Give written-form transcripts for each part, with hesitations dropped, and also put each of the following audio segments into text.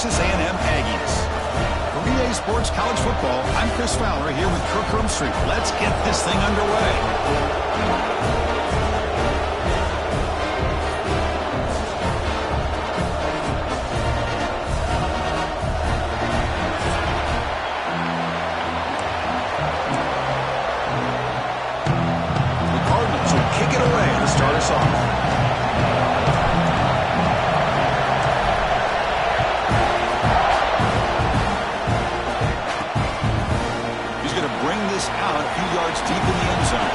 Texas A&M Aggies. For EA Sports College Football, I'm Chris Fowler here with Kirk Rumstreet. Let's get this thing underway. Start us off. He's going to bring this out a few yards deep in the end zone.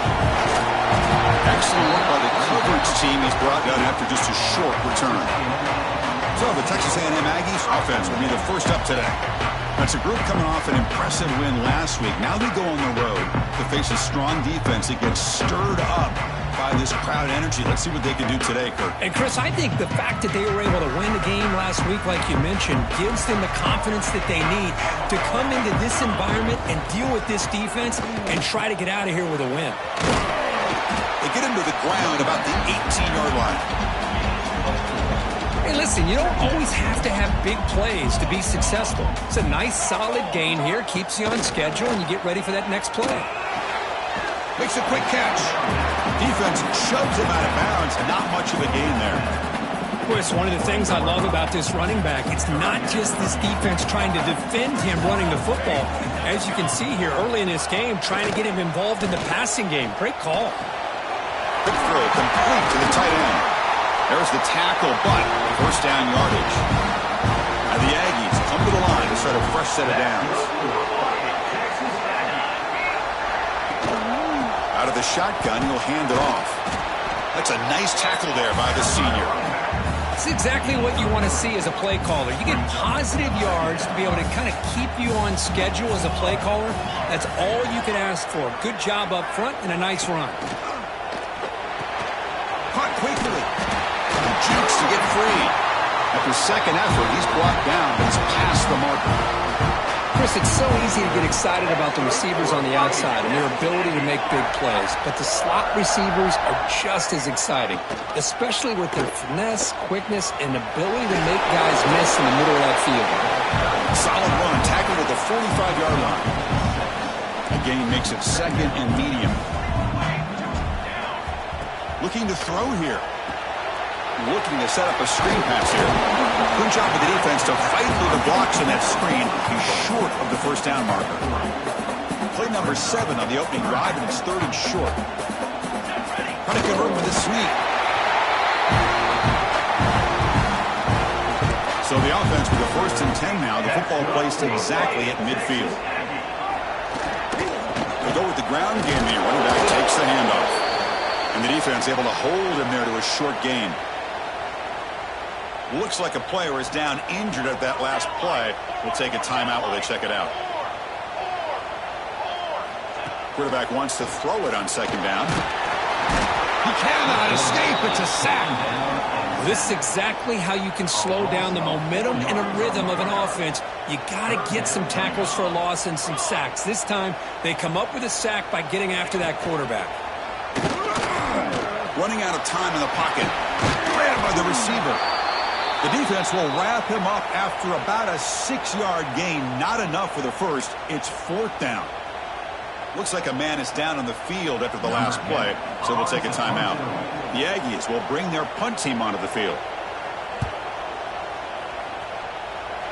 Excellent work by the coverage team. He's brought down after just a short return. So the Texas A&M Aggies offense will be the first up today. That's a group coming off an impressive win last week. Now they go on the road to face a strong defense that gets stirred up by this crowd energy. Let's see what they can do today, Kirk. And, Chris, I think the fact that they were able to win the game last week, like you mentioned, gives them the confidence that they need to come into this environment and deal with this defense and try to get out of here with a win. They get him to the ground about the 18-yard line. Hey, listen, you don't always have to have big plays to be successful. It's a nice, solid gain here, keeps you on schedule, and you get ready for that next play. Makes a quick catch. Defense shoves him out of bounds. Not much of a gain there. Chris, one of the things I love about this running back, it's not just this defense trying to defend him running the football. As you can see here early in this game, trying to get him involved in the passing game. Great call. Quick throw complete to the tight end. There's the tackle, but first down yardage. And the Aggies come to the line to start a fresh set of downs. Out of the shotgun, he'll hand it off. That's a nice tackle there by the senior. It's exactly what you want to see as a play caller. You get positive yards to be able to kind of keep you on schedule as a play caller. That's all you can ask for. Good job up front and a nice run. Caught quickly. He cheats to get free. After second effort, he's brought down, but he's past the marker. Chris, it's so easy to get excited about the receivers on the outside and their ability to make big plays, but the slot receivers are just as exciting, especially with their finesse, quickness, and ability to make guys miss in the middle of that field. Solid run, tackled at the 45-yard line. The gain makes it second and medium. Looking to throw here. Looking to set up a screen pass here. Good job with the defense to fight through the blocks in that screen. He's short of the first down marker. Play number 7 on the opening drive, and it's third and short. Trying to convert with a sweep. So the offense with the first and 10 now. The football placed exactly at midfield. They go with the ground game here. Running back takes the handoff. And the defense able to hold him there to a short gain. Looks like a player is down injured at that last play. We'll take a timeout while they check it out. Quarterback wants to throw it on second down. He cannot escape. It's a sack. This is exactly how you can slow down the momentum and a rhythm of an offense. You got to get some tackles for a loss and some sacks. This time, they come up with a sack by getting after that quarterback. Running out of time in the pocket. Grabbed by the receiver. The defense will wrap him up after about a 6-yard gain. Not enough for the first. It's fourth down. Looks like a man is down on the field after the last play, so we'll take a timeout. The Aggies will bring their punt team onto the field.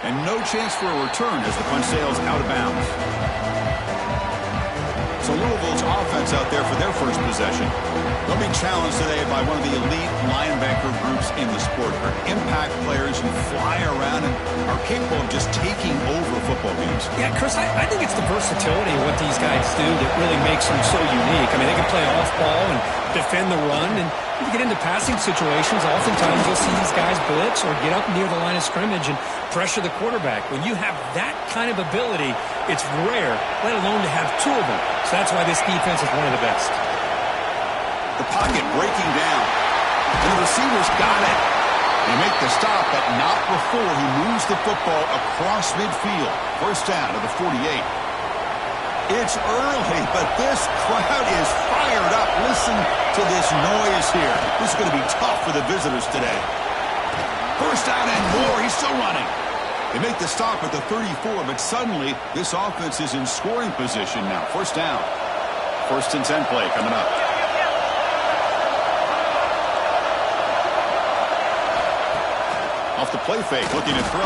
And no chance for a return as the punt sails out of bounds. So Louisville's offense out there for their first possession. They'll be challenged today by one of the elite linebacker groups in the sport. They're impact players who fly around and are capable of just taking over football games. Yeah, Chris, I think it's the versatility of what these guys do that really makes them so unique. I mean, they can play off ball and defend the run, and you get into passing situations, oftentimes you'll see these guys blitz or get up near the line of scrimmage and pressure the quarterback. When you have that kind of ability, it's rare, let alone to have two of them. So that's why this defense is one of the best. The pocket breaking down, and the receivers got it. They make the stop, but not before he moves the football across midfield. First down to the 48. It's early, but this crowd is fired up. Listen to this noise here. This is going to be tough for the visitors today. First down and more. He's still running. They make the stop at the 34, but suddenly this offense is in scoring position now. First down. 1st and 10 play coming up. Off the play fake, looking to throw.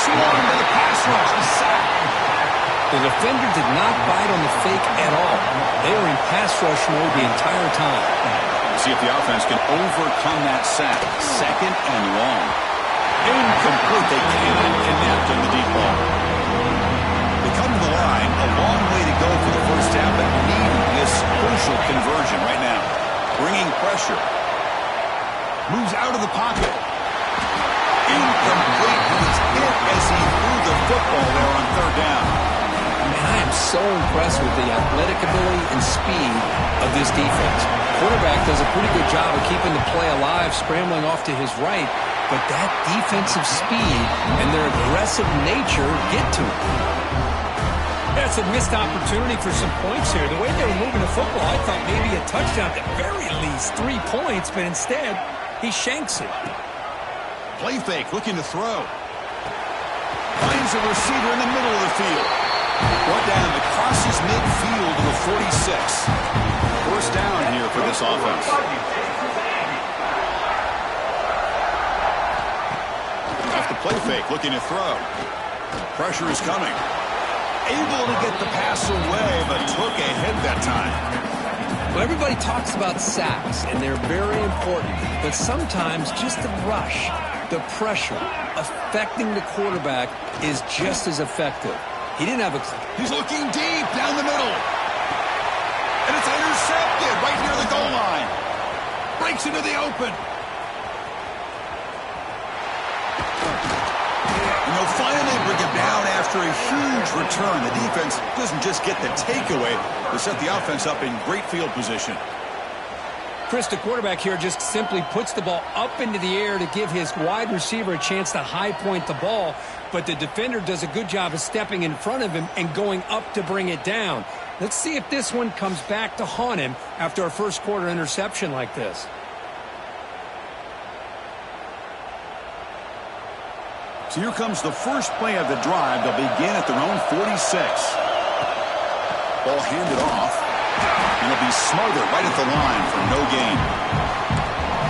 Swarmed by the pass rush. The sack. The defender did not bite on the fake at all. They were in pass rush mode the entire time. We'll see if the offense can overcome that sack. 2nd and long. Incomplete. They cannot connect on the deep ball. They come to the line. A long way to go for the first half, but needing this crucial conversion right now. Bringing pressure. Moves out of the pocket. Incomplete. He was hit as he threw the football there on 3rd down. Man, I am so impressed with the athletic ability and speed of this defense. Quarterback does a pretty good job of keeping the play alive, scrambling off to his right, but that defensive speed and their aggressive nature get to him. That's a missed opportunity for some points here. The way they were moving the football, I thought maybe a touchdown, at the very least 3 points, but instead he shanks it. Play fake, looking to throw. Finds a receiver in the middle of the field. Brought down, it crosses midfield to the 46. First down here for this offense. Off the play fake, looking to throw. Pressure is coming. Able to get the pass away, but took a hit that time. Well, everybody talks about sacks, and they're very important. But sometimes just the rush, the pressure, affecting the quarterback is just as effective. He didn't have a... He's looking deep down the middle. And it's intercepted right near the goal line. Breaks into the open. And they'll finally bring him down after a huge return. The defense doesn't just get the takeaway, they set the offense up in great field position. Chris, the quarterback here just simply puts the ball up into the air to give his wide receiver a chance to high point the ball, but the defender does a good job of stepping in front of him and going up to bring it down. Let's see if this one comes back to haunt him after a first quarter interception like this. So here comes the first play of the drive. They'll begin at their own 46. Ball handed off. And it'll be smothered right at the line for no gain.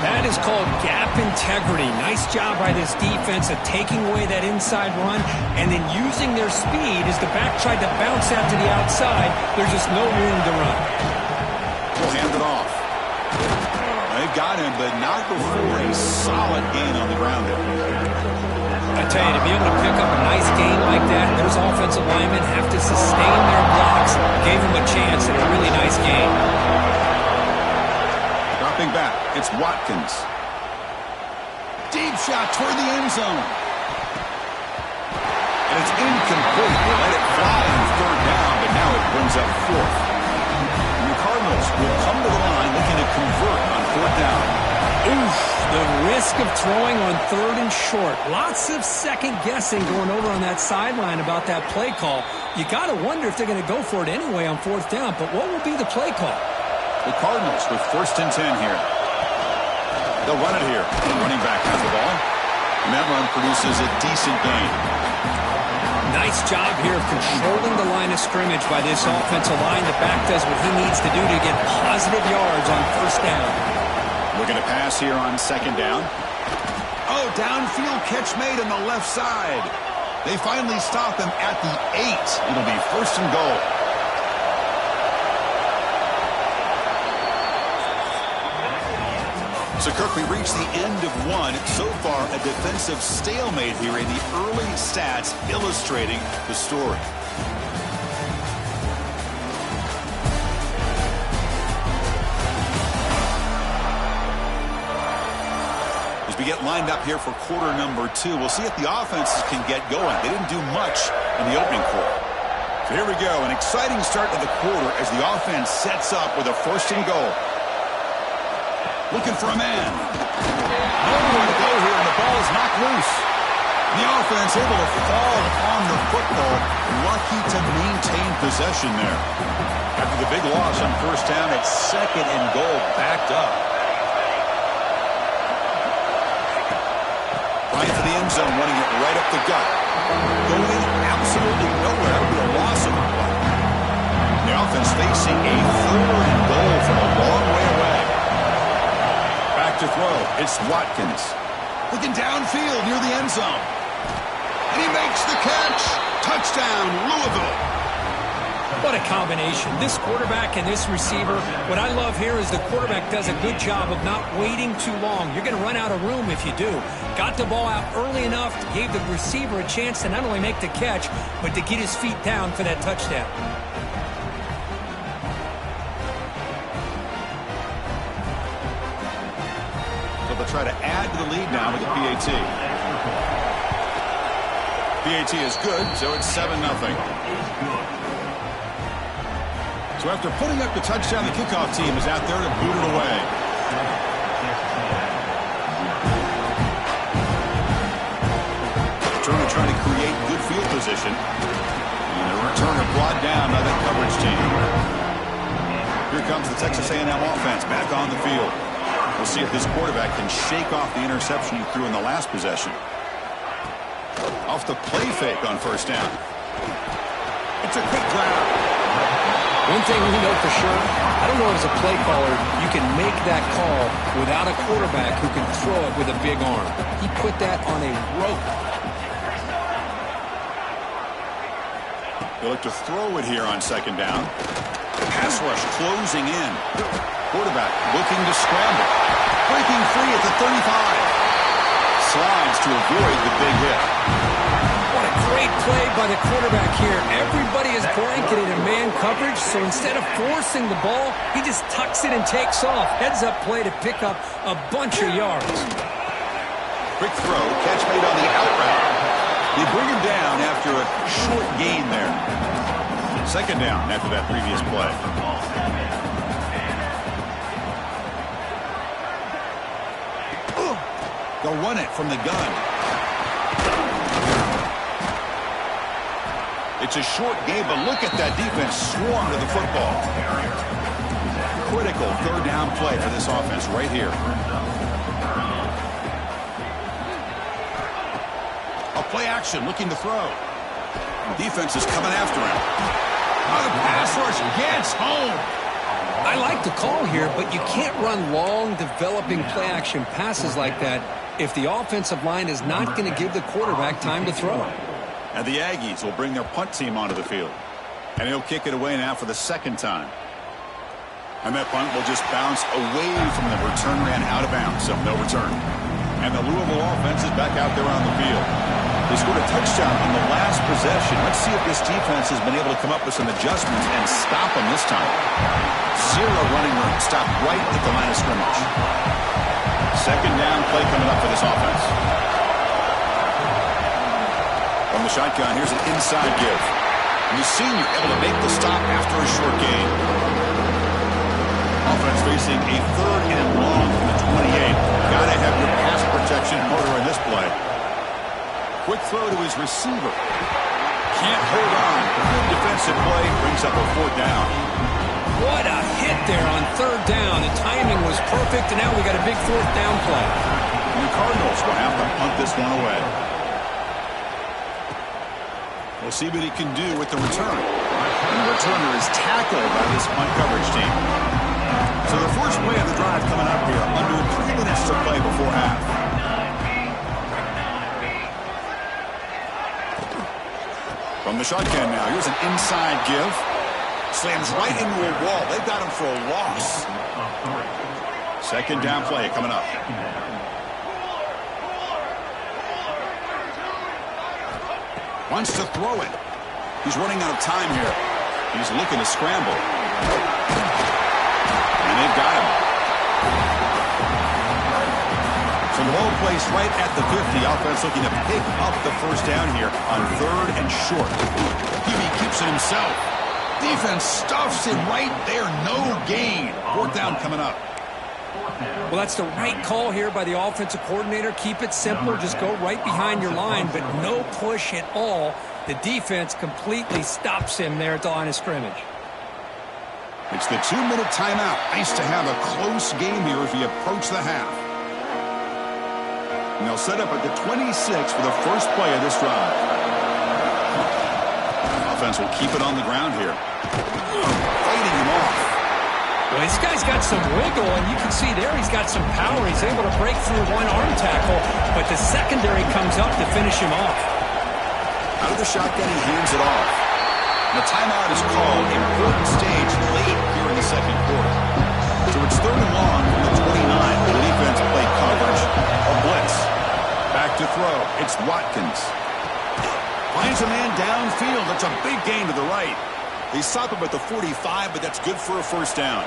That is called gap integrity. Nice job by this defense of taking away that inside run and then using their speed as the back tried to bounce out to the outside. There's just no room to run. We'll hand it off. They've got him, but not before a solid gain on the ground there. I tell you, to be able to pick up a nice gain like that, those offensive linemen have to sustain their blocks. Gave him a chance at a really nice gain. Dropping back, it's Watkins. Deep shot toward the end zone. And it's incomplete. They let it fly on 3rd down, but now it brings up 4th. And the Cardinals will come to the line looking to convert on 4th down. Oof, the risk of throwing on 3rd and short. Lots of second guessing going over on that sideline about that play call. You got to wonder if they're going to go for it anyway on 4th down, but what will be the play call? The Cardinals with 1st and 10 here. They'll run it here. The running back has the ball. And that run produces a decent gain. Nice job here of controlling the line of scrimmage by this offensive line. The back does what he needs to do to get positive yards on 1st down. Looking to pass here on 2nd down. Oh, downfield catch made on the left side. They finally stop him at the 8. It'll be 1st and goal. So, Kirk, we reached the end of one. So far, a defensive stalemate here in the early stats illustrating the story. We get lined up here for quarter number 2. We'll see if the offenses can get going. They didn't do much in the opening quarter. So here we go, an exciting start to the quarter as the offense sets up with a 1st and goal. Looking for a man. Nowhere to go here, and the ball is knocked loose. The offense able to fall on the football, lucky to maintain possession there. After the big loss on 1st down, it's 2nd and goal backed up. Trying for the end zone, running it right up the gut. Going absolutely nowhere. That would be a loss of the play. The offense facing a 3rd and goal from a long way away. Back to throw. It's Watkins. Looking downfield near the end zone. And he makes the catch. Touchdown, Louisville. What a combination. This quarterback and this receiver. What I love here is the quarterback does a good job of not waiting too long. You're going to run out of room if you do. Got the ball out early enough, gave the receiver a chance to not only make the catch, but to get his feet down for that touchdown. So they'll try to add to the lead now with the PAT. PAT is good, so it's 7-0. So after putting up the touchdown, the kickoff team is out there to boot it away. Returner trying to create good field position. And the returner brought down by the coverage team. Here comes the Texas A&M offense back on the field. We'll see if this quarterback can shake off the interception he threw in the last possession. Off the play fake on first down. It's a quick grab. One thing we know for sure, I don't know as a play caller, you can make that call without a quarterback who can throw it with a big arm. He put that on a rope. They look to throw it here on second down. Pass rush closing in. Quarterback looking to scramble. Breaking free at the 35. Slides to avoid the big hit. What a great play by the quarterback here. Everybody is blanketed in man coverage, so instead of forcing the ball, he just tucks it and takes off. Heads-up play to pick up a bunch of yards. Quick throw, catch made on the out route. They bring him down after a short gain there. Second down after that previous play. They'll run it from the gun. It's a short game, but look at that defense swarm to the football. Critical third down play for this offense right here. A play action looking to throw. Defense is coming after him. Oh, the pass rush gets home. I like the call here, but you can't run long, developing play-action passes like that if the offensive line is not going to give the quarterback time to throw. And the Aggies will bring their punt team onto the field. And he'll kick it away now for the second time. And that punt will just bounce away from the return man out of bounds, so no return. And the Louisville offense is back out there on the field. They scored a touchdown on the last possession. Let's see if this defense has been able to come up with some adjustments and stop them this time. Zero running room. Stopped right at the line of scrimmage. Second down play coming up for this offense. From the shotgun, here's an inside give. And the senior able to make the stop after a short gain. Offense facing a 3rd and long from the 28. Gotta have your pass protection in order in this play. Quick throw to his receiver. Can't hold on. Good defensive play. Brings up a 4th down. What a hit there on 3rd down. The timing was perfect, and now we got a big 4th down play. And the Cardinals will have to punt this one away. We'll see what he can do with the return. And the returner is tackled by this punt coverage team. So the first play of the drive coming up here under 3 minutes to play before half. From the shotgun now, here's an inside give. Slams right into a wall. They've got him for a loss. Second down play coming up. Wants to throw it. He's running out of time here. He's looking to scramble. And they've got him. So the ball placed right at the 50. Offense looking to pick up the first down here on 3rd and short. He keeps it himself. Defense stuffs it right there. No gain. 4th down coming up. Well, that's the right call here by the offensive coordinator. Keep it simple. Just go right behind your line, but no push at all. The defense completely stops him there at the line of scrimmage. It's the 2-minute timeout. Nice to have a close game here as we approach the half. And they'll set up at the 26 for the first play of this drive. Offense will keep it on the ground here. Fighting him off. Well, this guy's got some wiggle, and you can see there he's got some power. He's able to break through one arm tackle, but the secondary comes up to finish him off. Out of the shotgun, he hands it off. And the timeout is called. Important stage late here in the second quarter. So it's 3rd and long from the 29. The defense played coverage or blitz. Back to throw. It's Watkins. Finds a man downfield. That's a big gain to the right. They stop him at the 45, but that's good for a first down.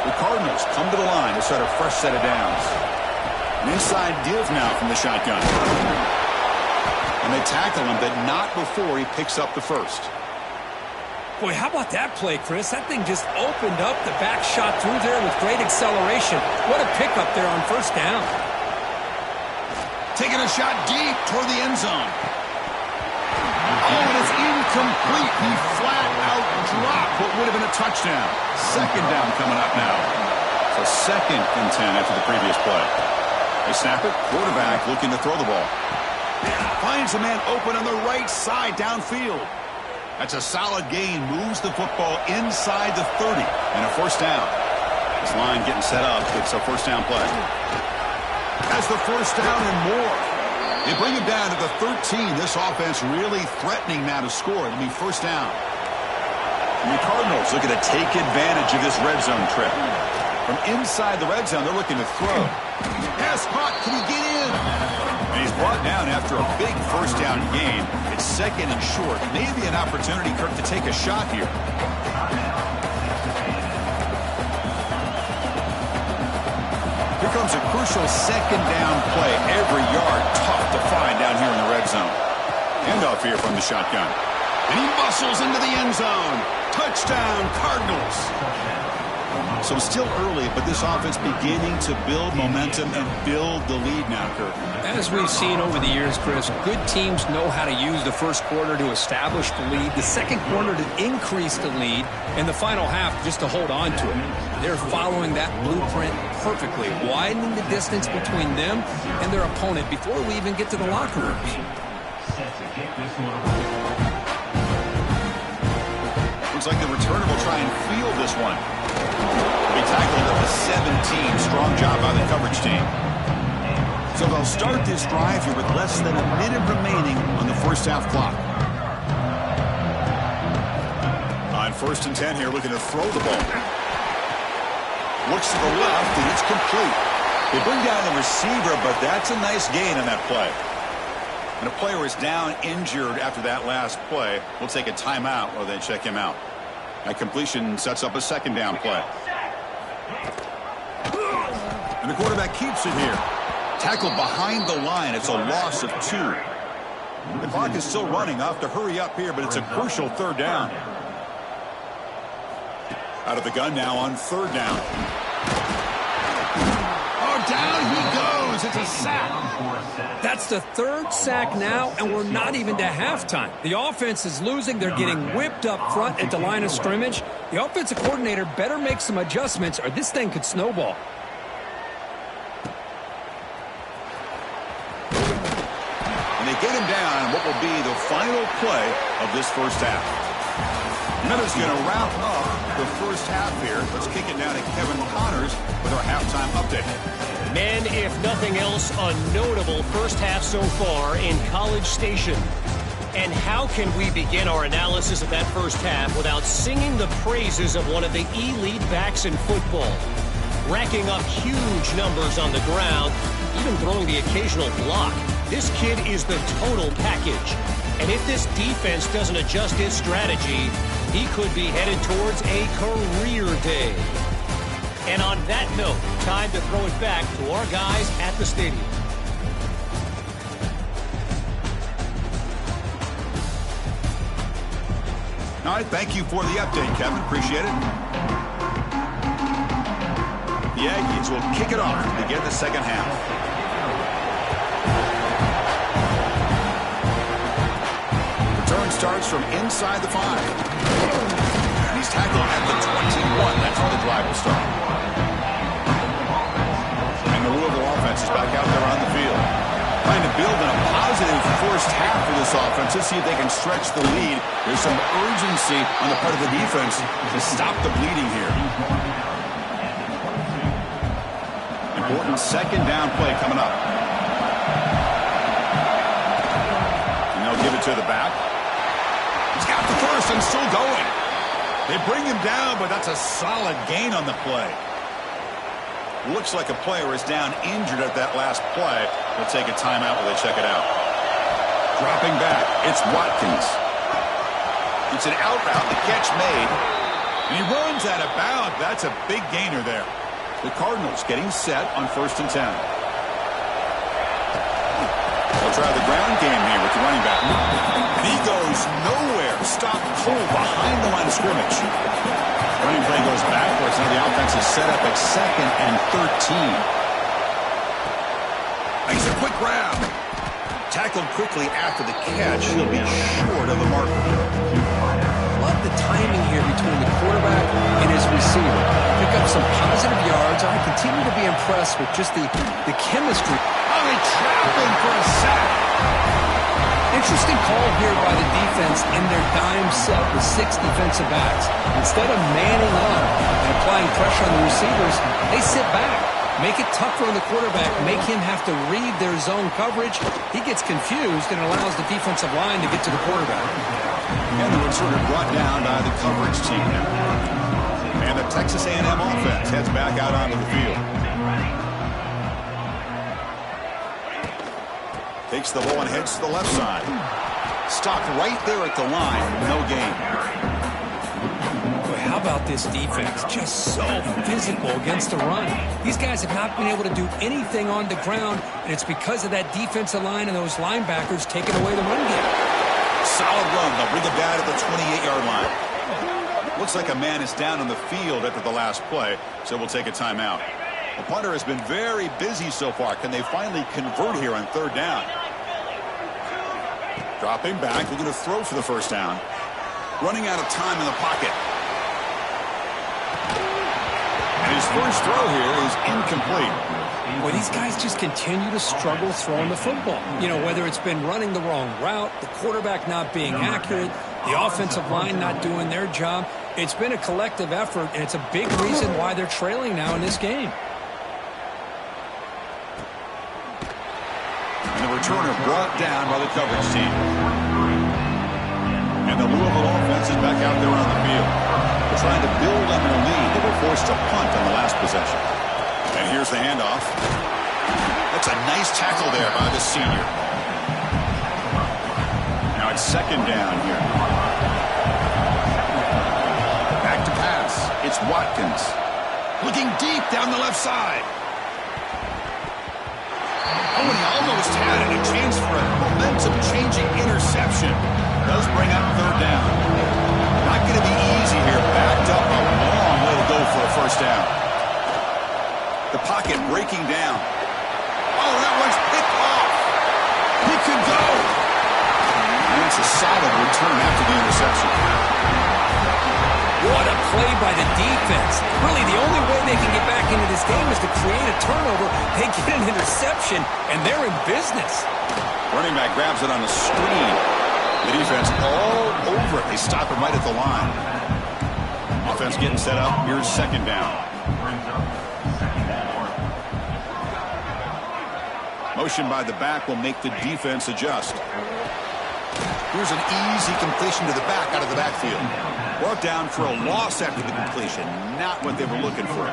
The Cardinals come to the line to start a fresh set of downs. An inside give now from the shotgun. And they tackle him, but not before he picks up the first. Boy, how about that play, Chris? That thing just opened up the back shot through there with great acceleration. What a pickup there on first down. Taking a shot deep toward the end zone. Oh, and it's incomplete. He flat out dropped what would have been a touchdown. Second down coming up now. So 2nd and 10 after the previous play. They snap it. Quarterback looking to throw the ball. Finds a man open on the right side downfield. That's a solid gain. Moves the football inside the 30 and a first down. This line getting set up. It's a first down play. That's the first down and more. They bring him down to the 13. This offense really threatening now to score. It'll be first down. And the Cardinals looking to take advantage of this red zone trip. From inside the red zone, they're looking to throw. Pass caught. Can he get in? And he's brought down after a big first down gain. It's 2nd and short. Maybe an opportunity, Kirk, to take a shot here. Here comes a crucial 2nd down play. Every yard tough to find down here in the red zone. Handoff here from the shotgun. And he bustles into the end zone. Touchdown, Cardinals. So still early, but this offense beginning to build momentum and build the lead now, Kirk. As we've seen over the years, Chris, good teams know how to use the first quarter to establish the lead, the second quarter to increase the lead, and the final half just to hold on to it. They're following that blueprint perfectly, widening the distance between them and their opponent before we even get to the locker rooms. Looks like the returner will try and field this one. He tackled at the 17. Strong job by the coverage team. So they'll start this drive here with less than a minute remaining on the first half clock. On 1st and 10 here, looking to throw the ball. Looks to the left, and it's complete. They bring down the receiver, but that's a nice gain on that play. And a player is down injured after that last play. We'll take a timeout while they check him out. That completion sets up a 2nd down play. And the quarterback keeps it here. Tackled behind the line. It's a loss of 2. The clock is still running. I'll have to hurry up here, but it's a crucial 3rd down. Out of the gun now on 3rd down. Oh, down he goes. It's a sack. That's the 3rd sack now, and we're not even to halftime. The offense is losing. They're getting whipped up front at the line of scrimmage. The offensive coordinator better make some adjustments, or this thing could snowball. And they get him down on what will be the final play of this first half. Miller's going to wrap up the first half here. Let's kick it down to Kevin Connors with our halftime update. Men, if nothing else, a notable first half so far in College Station. And how can we begin our analysis of that first half without singing the praises of one of the elite backs in football? Racking up huge numbers on the ground, even throwing the occasional block. This kid is the total package. And if this defense doesn't adjust its strategy, he could be headed towards a career day. And on that note, time to throw it back to our guys at the stadium. All right, thank you for the update, Kevin. Appreciate it. The Aggies will kick it off to begin the second half. Return starts from inside the 5. And he's tackled at the 21. That's where the drive will start. And the Louisville offense is back out there on the field. building a positive first half for this offense. Let's see if they can stretch the lead. There's some urgency on the part of the defense to stop the bleeding here. Important second down play coming up. And they'll give it to the back. He's got the first and still going. They bring him down, but that's a solid gain on the play. Looks like a player is down injured at that last play. They'll take a timeout while they check it out. Dropping back, it's Watkins. It's an out route, the catch made. And he runs out of bounds. That's a big gainer there. The Cardinals getting set on 1st and 10. They'll try the ground game here with the running back. And he goes nowhere. Stop cold behind the line of scrimmage. Running play goes backwards. Now the offense is set up at 2nd and 13. Makes a quick grab. Tackled quickly after the catch. He'll be short of the marker. Love the timing here between the quarterback and his receiver. Pick up some positive yards. I continue to be impressed with just the chemistry. Oh, they trap him for a sack. Interesting call here by the defense in their dime set with 6 defensive backs. Instead of manning up and applying pressure on the receivers, they sit back. Make it tougher on the quarterback. Make him have to read their zone coverage. He gets confused and allows the defensive line to get to the quarterback. And the returner brought down by the coverage team now. And the Texas A&M offense heads back out onto the field. Takes the ball and heads to the left side. Stopped right there at the line. No gain. Boy, how about this defense? Just so physical against the run. These guys have not been able to do anything on the ground, and it's because of that defensive line and those linebackers taking away the run game. Solid run. They'll bring it down at the 28-yard line. Looks like a man is down on the field after the last play, so we'll take a timeout. The punter has been very busy so far. Can they finally convert here on 3rd down? Dropping back, looking to throw for the first down. Running out of time in the pocket. And his first throw here is incomplete. Well, these guys just continue to struggle throwing the football. You know, whether it's been running the wrong route, the quarterback not being accurate, the offensive line not doing their job. It's been a collective effort, and it's a big reason why they're trailing now in this game. And the returner brought down by the coverage team. And the Louisville offense is back out there on the field. They're trying to build on their lead. They were forced to punt on the last possession. And here's the handoff. That's a nice tackle there by the senior. Now it's 2nd down here. Back to pass. It's Watkins. Looking deep down the left side. Oh, and he almost had it. A chance for a momentum-changing interception. Does bring up 3rd down. Not going to be easy here. Backed up a long way to go for a first down. The pocket breaking down. Oh, that one's picked off. He could go. And it's a solid return after the interception. What a play by the defense. Really, the only way they can get back into this game is to create a turnover. They get an interception, and they're in business. Running back grabs it on the screen. The defense all over it. They stop him right at the line. Offense getting set up. Here's 2nd down. Motion by the back will make the defense adjust. Here's an easy completion to the back out of the backfield. Brought down for a loss after the completion. Not what they were looking for.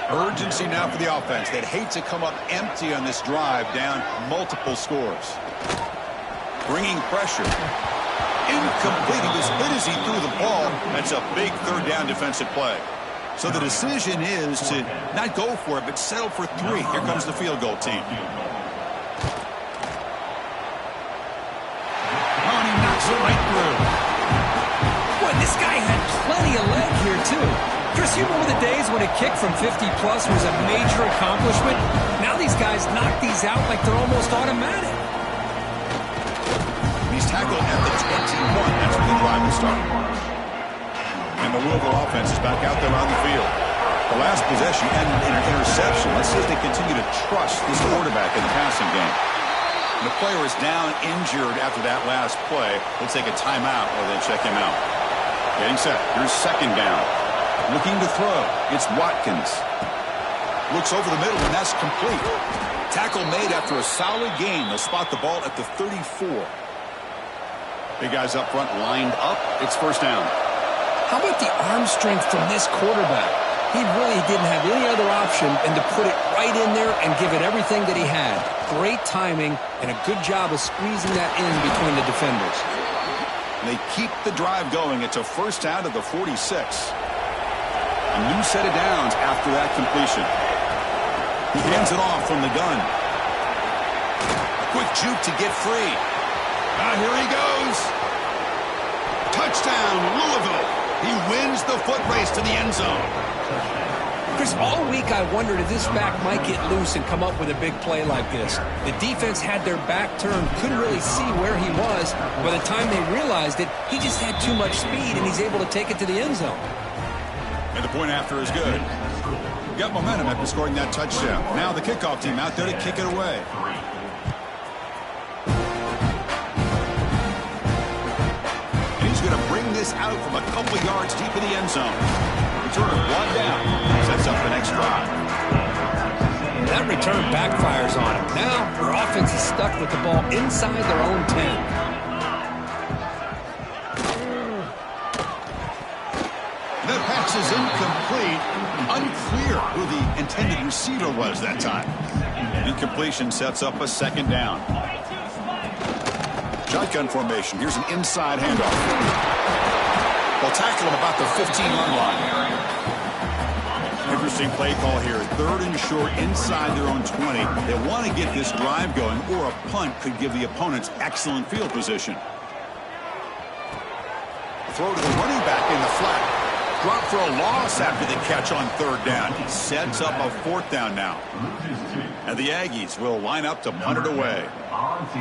Urgency now for the offense. They'd hate to come up empty on this drive, down multiple scores. Bringing pressure. Incomplete. He was hit as he threw the ball. That's a big 3rd down defensive play. So the decision is to not go for it, but settle for 3. Here comes the field goal team. Oh, and he knocks it right through. Boy, this guy had plenty of leg here, too. Chris, you remember the days when a kick from 50-plus was a major accomplishment? Now these guys knock these out like they're almost automatic. He's tackled at the 21. That's where the drive will start. And the Louisville offense is back out there on the field. The last possession ended in an interception. Let's see if they continue to trust this quarterback in the passing game. The player is down injured after that last play. They'll take a timeout or they'll check him out. Getting set. Here's second down. Looking to throw. It's Watkins. Looks over the middle, and that's complete. Tackle made after a solid gain. They'll spot the ball at the 34. Big guys up front lined up. It's first down. How about the arm strength from this quarterback? He really didn't have any other option than to put it right in there and give it everything that he had. Great timing and a good job of squeezing that in between the defenders. They keep the drive going. It's a first down to the 46. A new set of downs after that completion. He hands it off from the gun. A quick juke to get free. Here he goes. Touchdown, Louisville. He wins the foot race to the end zone. Chris, all week I wondered if this back might get loose and come up with a big play like this. The defense had their back turned, couldn't really see where he was. By the time they realized it, he just had too much speed, and he's able to take it to the end zone. And the point after is good. Got momentum after scoring that touchdown. Now the kickoff team out there to kick it away. And he's going to bring this out from a couple of yards deep in the end zone. Return of one down. Sets up the next drive. That return backfires on him. Now their offense is stuck with the ball inside their own 10. That pass is incomplete. Unclear who the intended receiver was that time. Incompletion sets up a second down. Shotgun formation. Here's an inside handoff. They'll tackle him about the 15-yard line. Interesting play call here. Third and short inside their own 20. They want to get this drive going, or a punt could give the opponents excellent field position. Throw to the running back in the flat. Drop for a loss after the catch on third down. He sets up a fourth down now. And the Aggies will line up to punt it away.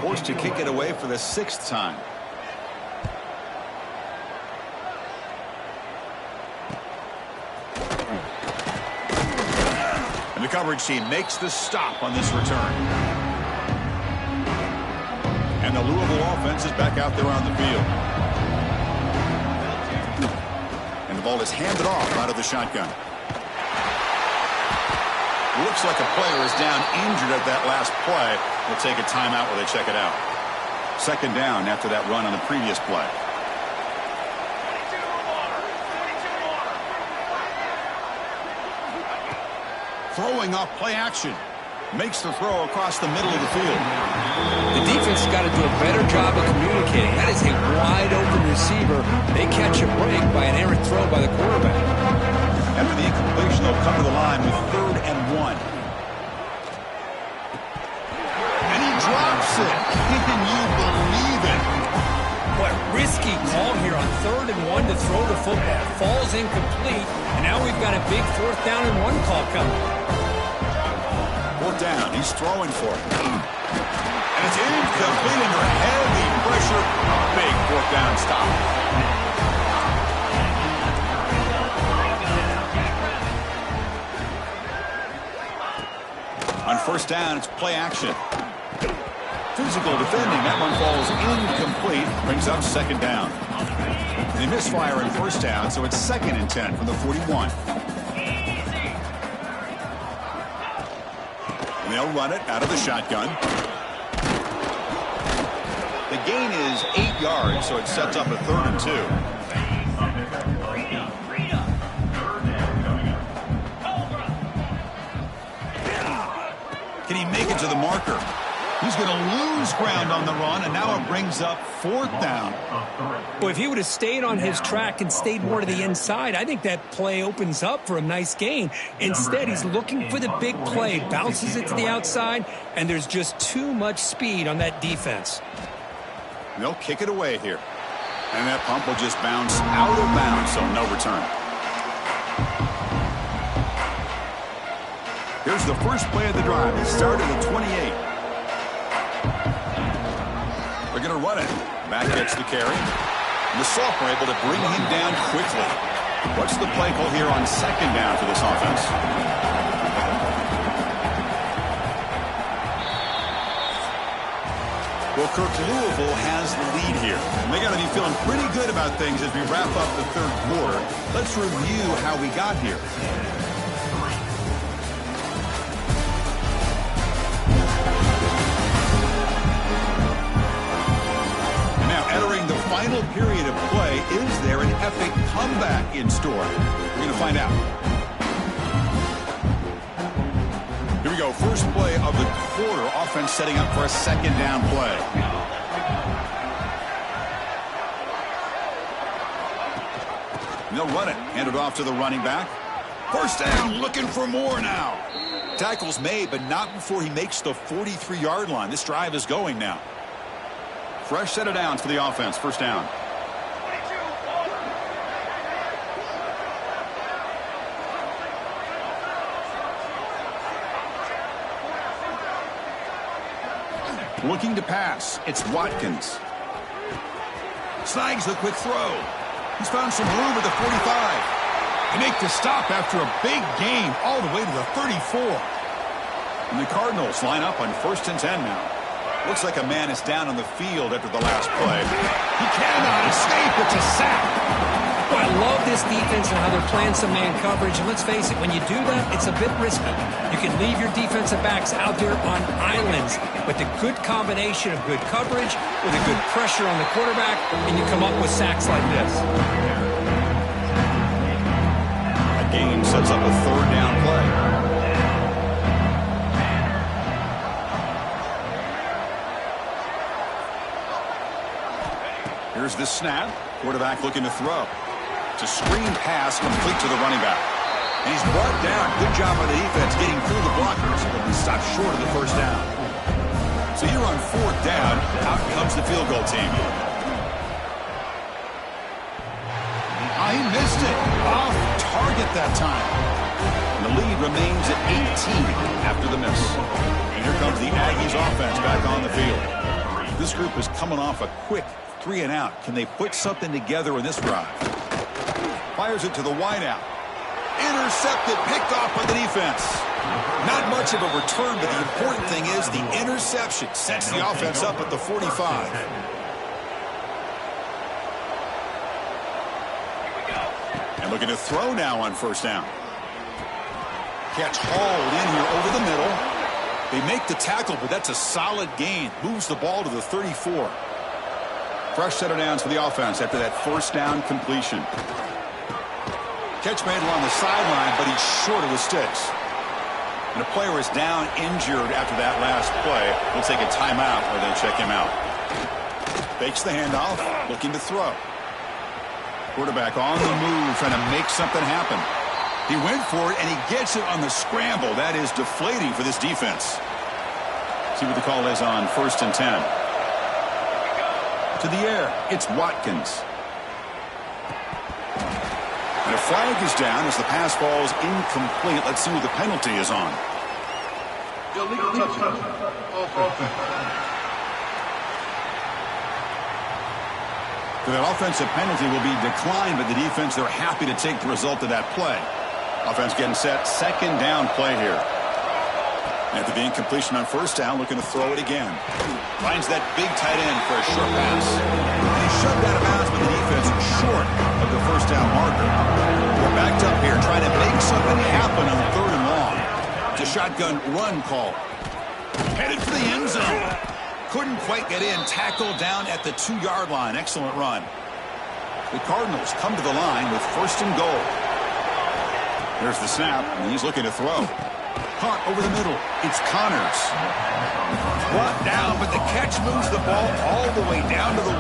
Forced to kick it away for the sixth time. And the coverage team makes the stop on this return. And the Louisville offense is back out there on the field. The ball is handed off out of the shotgun. Looks like a player is down injured at that last play. We'll take a timeout while they check it out. Second down after that run on the previous play. Throwing off play action. Makes the throw across the middle of the field. The defense has got to do a better job of communicating. That is a wide-open receiver. They catch a break by an errant throw by the quarterback. After the incompletion, they'll come to the line with 3rd and 1. And he drops it. Can you believe it? What risky call here on 3rd and 1 to throw the football. Falls incomplete, and now we've got a big 4th down and 1 call coming. Down. He's throwing for it. And it's incomplete under heavy pressure. Big 4th down stop. On first down, it's play action. Physical defending. That one falls incomplete. Brings up second down. They misfire in first down, so it's 2nd and 10 from the 41. They'll run it out of the shotgun. The gain is 8 yards, so it sets up a 3rd and 2. Can he make it to the marker? He's going to lose ground on the run, and now it brings up 4th down. Well, if he would have stayed on his track and stayed more to the inside, I think that play opens up for a nice gain. Instead, he's looking for the big play, bounces it to the outside, and there's just too much speed on that defense. They'll kick it away here. And that pump will just bounce out of bounds, so no return. Here's the first play of the drive. It started at 28. They're going to run it. Back gets the carry. And the sophomore able to bring him down quickly. What's the play call here on second down for this offense? Well, Kirk, Louisville has the lead here. And they got to be feeling pretty good about things as we wrap up the third quarter. Let's review how we got here. And now entering the final period of play, is there an epic comeback in store? We're going to find out. Here we go, first play of the quarter. Offense setting up for a second down play. They'll run it. Hand it off to the running back. First down, looking for more now. Tackle's made, but not before he makes the 43-yard line. This drive is going now. Fresh set of downs for the offense. First down. Looking to pass. It's Watkins. Snags the quick throw. He's found some room at the 45. They make the stop after a big gain all the way to the 34. And the Cardinals line up on 1st and 10 now. Looks like a man is down on the field after the last play. He cannot escape. It's a sack. Well, I love this defense and how they're playing some man coverage. And let's face it, when you do that, it's a bit risky. You can leave your defensive backs out there on islands. But the good combination of good coverage with a good pressure on the quarterback, and you come up with sacks like this. That game sets up a third down play. Here's the snap. Quarterback looking to throw. It's a screen pass complete to the running back. And he's brought down. Good job by the defense getting through the blockers. But he stopped short of the first down. So you're on 4th down. Out comes the field goal team. He missed it. Off target that time. And the lead remains at 18 after the miss. And here comes the Aggies offense back on the field. This group is coming off a quick 3 and out. Can they put something together in this drive? Fires it to the wideout. Intercepted, picked off by the defense. Not much of a return, but the important thing is the interception sets the offense up at the 45. And looking to throw now on first down. Catch hauled in here over the middle. They make the tackle, but that's a solid gain. Moves the ball to the 34. Fresh set of downs for the offense after that first down completion. Catch made along the sideline, but he's short of the sticks. And a player is down injured after that last play. We'll take a timeout where they check him out. Fakes the handoff, looking to throw. Quarterback on the move, trying to make something happen. He went for it, and he gets it on the scramble. That is deflating for this defense. See what the call is on 1st and 10. To the air, it's Watkins. And a flag is down as the pass falls incomplete. Let's see what the penalty is on. Illegal touchdown. So that offensive penalty will be declined, but the defense, they're happy to take the result of that play. Offense getting set. Second down play here. After the incompletion on first down, looking to throw it again. Finds that big tight end for a short pass. And he shoved out of bounds, but the defense short of the first down marker. We're backed up here trying to make something happen on 3rd and long. It's a shotgun run call. Headed for the end zone. Couldn't quite get in. Tackled down at the 2-yard line. Excellent run. The Cardinals come to the line with 1st and goal. There's the snap, and he's looking to throw. Caught over the middle. It's Connors. Brought down, but the catch moves the ball all the way down to the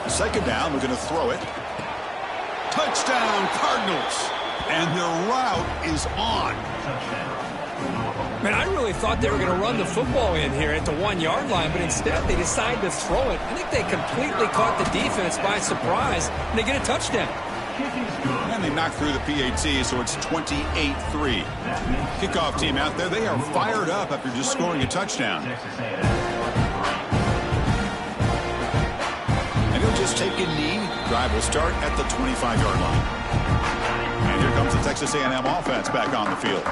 1. Second down, looking to throw it. Touchdown, Cardinals. And their route is on. Man, I really thought they were going to run the football in here at the 1-yard line, but instead they decided to throw it. I think they completely caught the defense by surprise, and they get a touchdown. And they knock through the PAT, so it's 28-3. Kickoff team out there, they are fired up after just scoring a touchdown. And he'll just take a knee. Drive will start at the 25-yard line. And here comes the Texas A&M offense back on the field.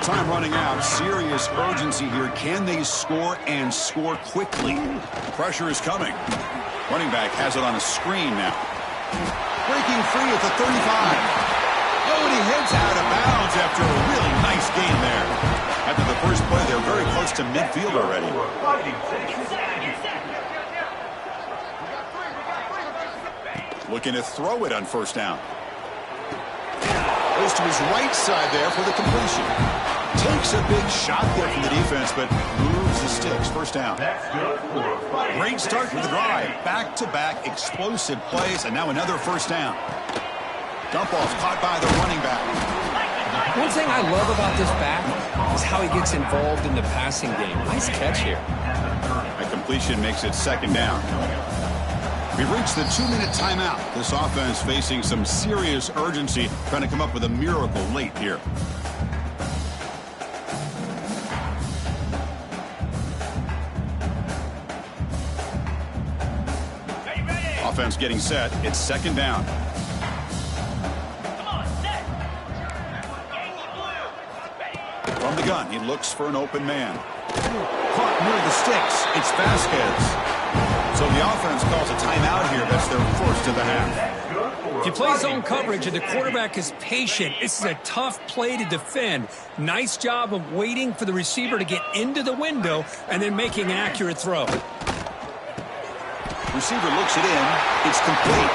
Time running out. Serious urgency here. Can they score and score quickly? Pressure is coming. Running back has it on a screen now. Breaking free at the 35. Oh, and he heads out of bounds after a really nice gain there. After the first play, they're very close to midfield already. Looking to throw it on first down. Goes to his right side there for the completion. Takes a big shot there from the defense, but moves the sticks. First down. Great start to the drive. Back-to-back explosive plays, and now another first down. Dump off caught by the running back. One thing I love about this back is how he gets involved in the passing game. Nice catch here. A completion makes it second down. We've reached the 2-minute timeout. This offense facing some serious urgency, trying to come up with a miracle late here. Offense getting set. It's second down. From the gun, he looks for an open man. Caught near the sticks. It's Vasquez. So the offense calls a timeout here. That's their first of the half. If you play zone coverage and the quarterback is patient, this is a tough play to defend. Nice job of waiting for the receiver to get into the window and then making an accurate throw. Receiver looks it in. It's complete.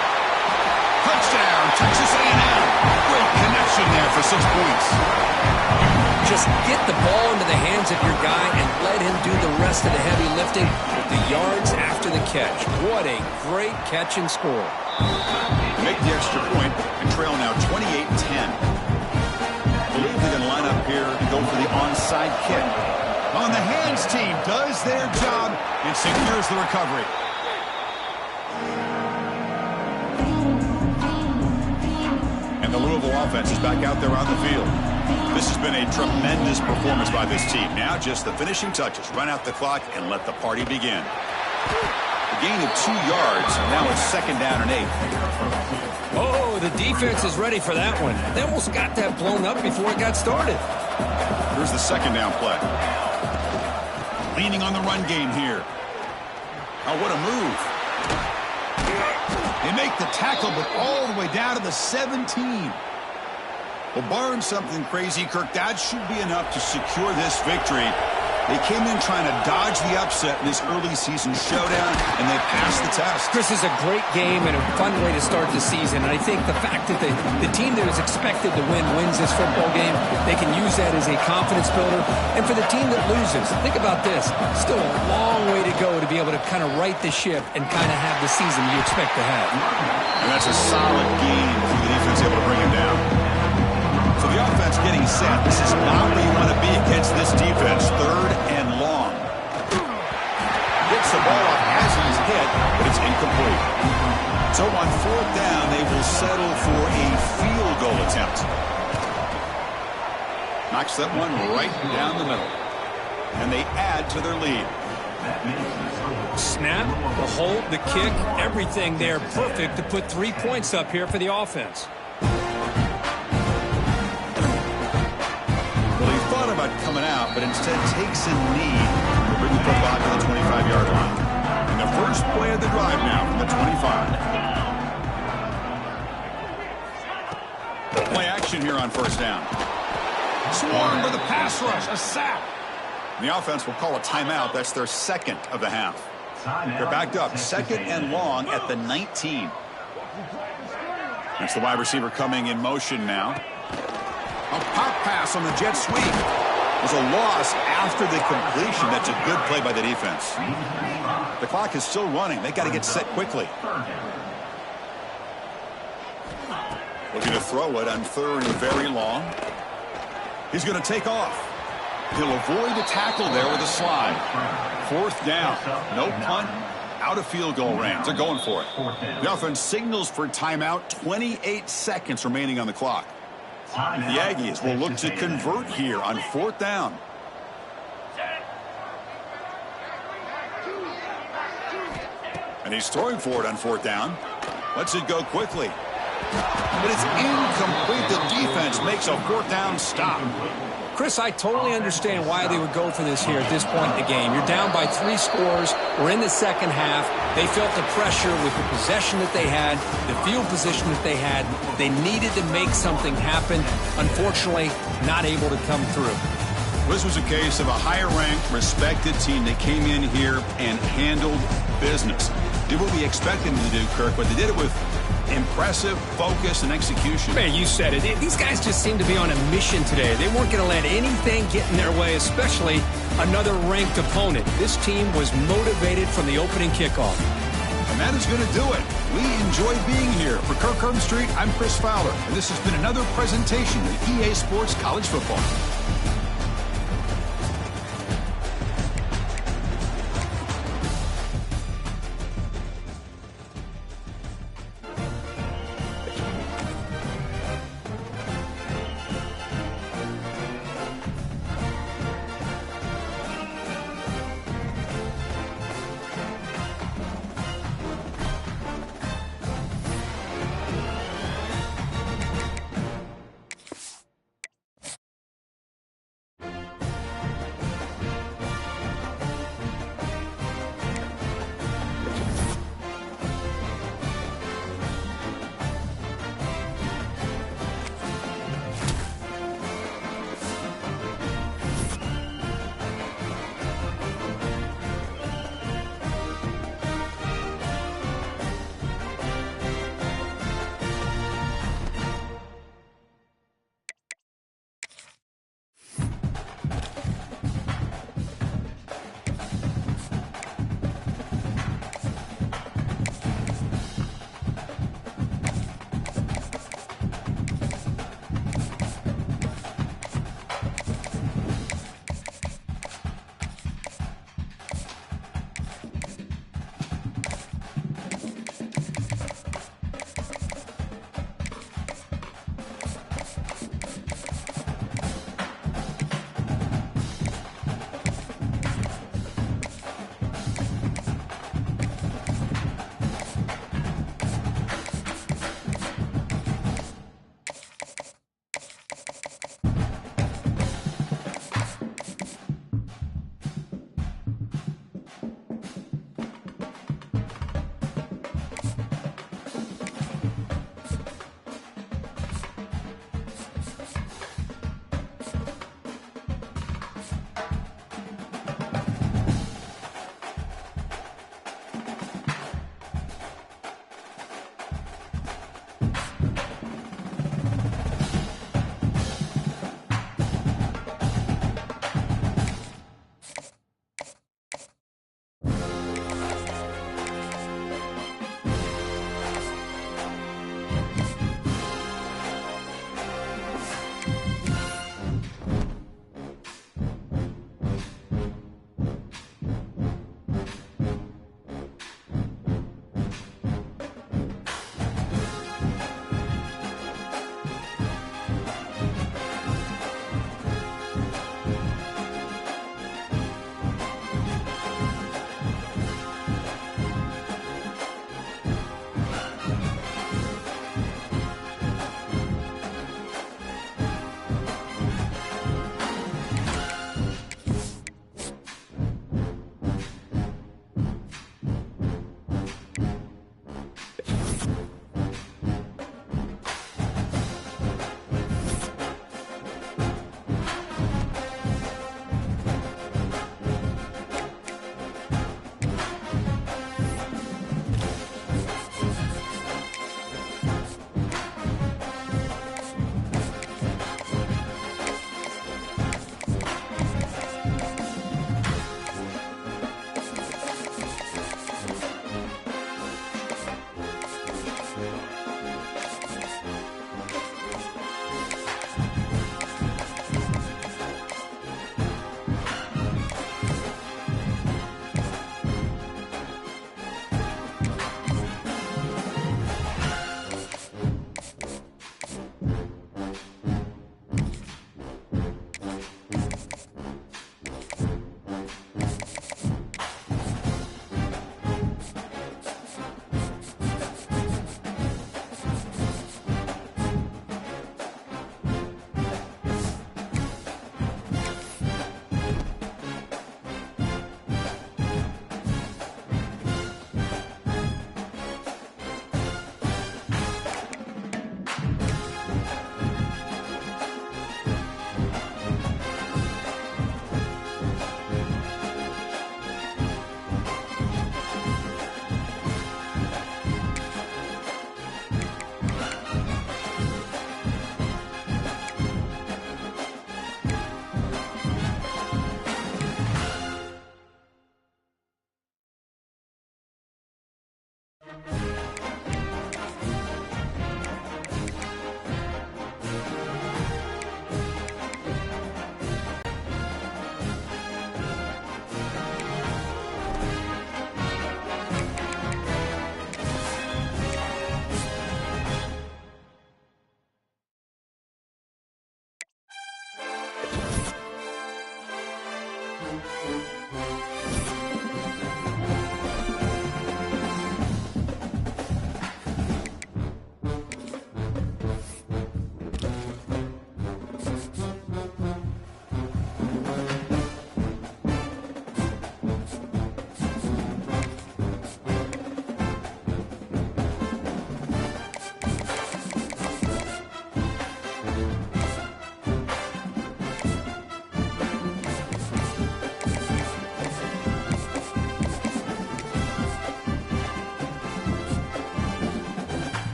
Touchdown, Texas A&M. Great connection there for 6 points. Just get the ball into the hands of your guy and let him do the rest of the heavy lifting with the yards after the catch. What a great catch and score. Make the extra point and trail now 28-10. Believe they're going to line up here and go for the onside kick. On the hands team does their job and secures the recovery. And the Louisville offense is back out there on the field. This has been a tremendous performance by this team. Now just the finishing touches. Run out the clock and let the party begin. A gain of 2 yards. Now it's second down and 8. Oh, the defense is ready for that one. They almost got that blown up before it got started. Here's the second down play. Leaning on the run game here. Oh, what a move. They make the tackle, but all the way down to the 17. Well, barring something crazy, Kirk, that should be enough to secure this victory. They came in trying to dodge the upset in this early season showdown, and they passed the test. This is a great game and a fun way to start the season. And I think the fact that the team that was expected to win wins this football game, they can use that as a confidence builder. And for the team that loses, think about this. Still a long way to go to be able to kind of right the ship and kind of have the season you expect to have. And that's a solid game for the defense able to bring him down. So the offense getting set. This is not where you want to be against this defense. Third and long. Gets the ball off as he's hit, but it's incomplete. So on fourth down, they will settle for a field goal attempt. Knocks that one right down the middle. And they add to their lead. Snap, the hold, the kick, everything there perfect to put 3 points up here for the offense. About coming out, but instead takes a knee to bring the football to the 25-yard line. And the first play of the drive now from the 25. Play action here on first down. Swarmed with a pass rush, a sack. And the offense will call a timeout. That's their second of the half. They're backed up, second and long at the 19. That's the wide receiver coming in motion now. A pop pass on the jet sweep. There's a loss after the completion. That's a good play by the defense. The clock is still running. They got to get set quickly. Looking to throw it on third and very long. He's going to take off. He'll avoid the tackle there with a slide. Fourth down. No punt. Out of field goal range. They're going for it. The offense signals for timeout. 28 seconds remaining on the clock. The Aggies will look to convert here on fourth down. And he's throwing for it on fourth down. Lets it go quickly. But it's incomplete. The defense makes a fourth down stop. Chris, I totally understand why they would go for this here at this point in the game. You're down by 3 scores. We're in the second half. They felt the pressure with the possession that they had, the field position that they had. They needed to make something happen. Unfortunately, not able to come through. This was a case of a higher-ranked, respected team that came in here and handled business. Did what we expected them to do, Kirk, but they did it with impressive focus and execution. Man, you said it. These guys just seem to be on a mission today. They weren't going to let anything get in their way, especially another ranked opponent. This team was motivated from the opening kickoff. And that is going to do it. We enjoy being here. For Kirk Street, I'm Chris Fowler, and this has been another presentation of EA Sports College Football.